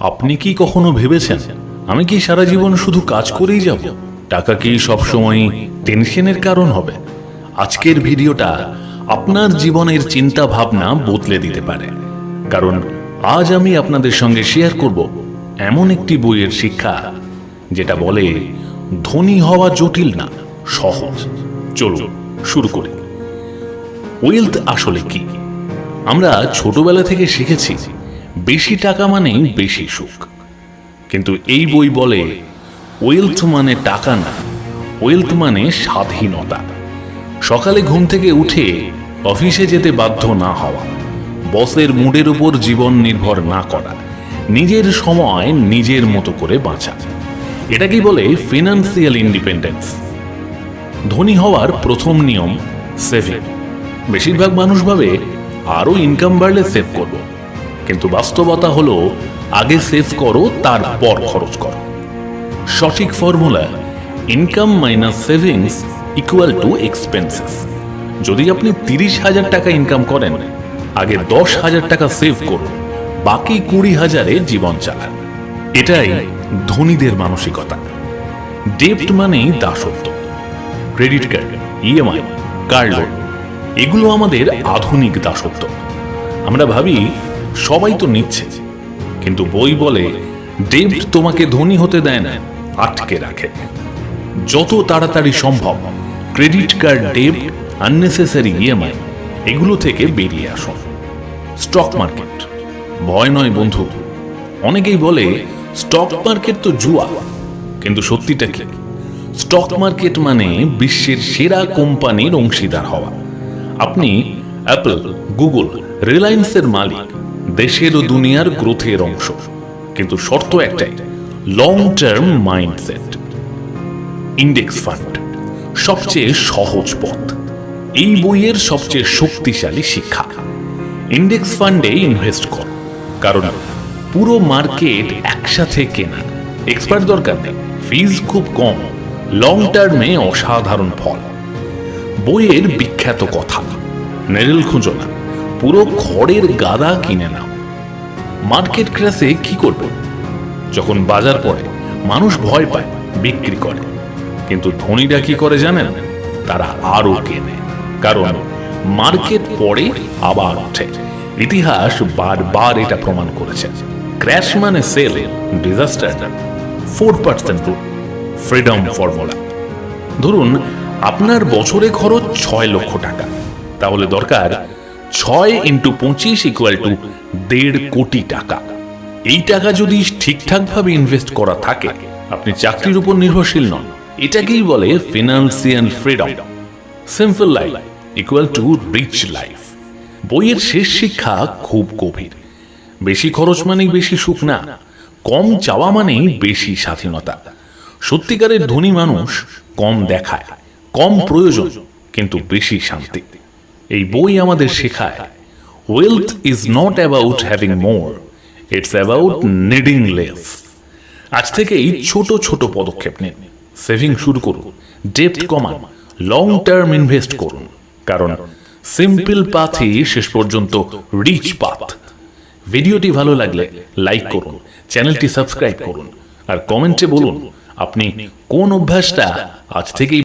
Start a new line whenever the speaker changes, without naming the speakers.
আপনি কি কখনো ভেবেছেন আমি কি সারা জীবন শুধু কাজ করেই যাব? টাকা কি সবসময় টেনশনের কারণ হবে? আজকের ভিডিওটা আপনার জীবনের চিন্তা ভাবনা বদলে দিতে পারে, কারণ আজ আমি আপনাদের সঙ্গে শেয়ার করব এমন একটি বইয়ের শিক্ষা যেটা বলে ধনী হওয়া জটিল না, সহজ। চলুন শুরু করি। ওয়েলথ আসলে কি? আমরা ছোটবেলা থেকে শিখেছি বেশি টাকা মানে বেশি সুখ, কিন্তু এই বই বলে ওয়েলথ মানে টাকা না, ওয়েলথ মানে স্বাধীনতা। সকালে ঘুম থেকে উঠে অফিসে যেতে বাধ্য না হওয়া, বসের মুডের উপর জীবন নির্ভর না করা, নিজের সময় নিজের মতো করে বাঁচা, এটাকেই বলে ফিনান্সিয়াল ইন্ডিপেন্ডেন্স। ধনী হওয়ার প্রথম নিয়ম সেভিং। বেশিরভাগ মানুষ ভাবে আরো ইনকাম বাড়লে সেভ করব, কিন্তু বাস্তবতা হলো আগে সেভ করো, তারপর খরচ করো। সঠিক formula income minus savings equal to expenses. যদি আপনি 30,000 টাকা ইনকাম করেন, আগে 10,000 টাকা সেভ করুন, বাকি 20,000-এ জীবন চালান। এটাই ধনীদের মানসিকতা। ডেপ্ট মানেই দাসত্ব। Credit card, EMI, car loan, এগুলো আমাদের আধুনিক দাসত্ব। আমরা ভাবি সবাই তো নিচ্ছে, কিন্তু বই বলে ডেপ্ট তোমাকে ধনী হতে দেয় না, আটকে রাখে। যত তাড়াতাড়ি সম্ভব ক্রেডিট কার্ড, ডেপ্ট, আননেসেসারি ইএমআই, এগুলো থেকে বেরিয়ে আসুন। স্টক মার্কেট ভয় নয় বন্ধু। অনেকেই বলে স্টক মার্কেট তো জুয়া, কিন্তু সত্যিটা কি? স্টক মার্কেট মানে বিশ্বের সেরা কোম্পানির অংশীদার হওয়া। আপনি অ্যাপল, গুগল, রিলায়েন্সের মালিক, দেশের ও দুনিয়ার গ্রোথের অংশ, কিন্তু শর্ত একটাই, long term mindset. Index fund সবচেয়ে সহজ পথ, এই বইয়ের সবচেয়ে শক্তিশালী শিক্ষা। ইন্ডেক্স ফান্ডে ইনভেস্ট করো, কারণ পুরো মার্কেট একসাথে কেনা, এক্সপার্ট দরকার নেই, ফিজ খুব কম, লং টার্মে অসাধারণ ফল। বইয়ের বিখ্যাত কথা, নেরেল খুঁজো না, পুরো খড়ের গাদা কিনে নাও। মার্কেট ক্র্যাশে কি করবে? যখন বাজার পড়ে মানুষ ভয় পায়, বিক্রি করে, কিন্তু ধনীরা কি করে জানেন? তারা আরো কেনে, কারণ মার্কেট পড়ে আবার ওঠে। ইতিহাস বারবার এটা প্রমাণ করেছে। ক্র্যাশ মানে sale, disaster 4% rule, freedom formula. ধরুন আপনার বছরে খরচ 6 লক্ষ টাকা, তাহলে দরকার 6 × 25 = 1.5 কোটি টাকা। এই টাকা যদি ঠিকঠাক ভাবে ইনভেস্ট করা থাকে, আপনি চাকরির উপর নির্ভরশীল নন। এটাকেই বলে financial freedom. Simple life equal to reach life. বইয়ের শেষ শিক্ষা খুব গভীর। বেশি খরচ মানেই বেশি সুখ না, কম চাওয়া মানেই বেশি স্বাধীনতা। সত্যিকারের ধনী মানুষ কম দেখায়, কম প্রয়োজন, কিন্তু বেশি শান্তি। এই বই আমাদের শেখায় wealth is not about having more, it's about needing less. আজ থেকেই ছোট ছোট পদক্ষেপ নিন। সেভিং শুরু করুন, ডেপ্ট কমান, লং টার্ম ইনভেস্ট করুন, কারণ সিম্পল পাথই শেষ পর্যন্ত রিচ পাথ। ভিডিওটি ভালো লাগলে লাইক করুন, চ্যানেলটি সাবস্ক্রাইব করুন, আর কমেন্টে বলুন আপনি কোন অভ্যাসটা আজ থেকেই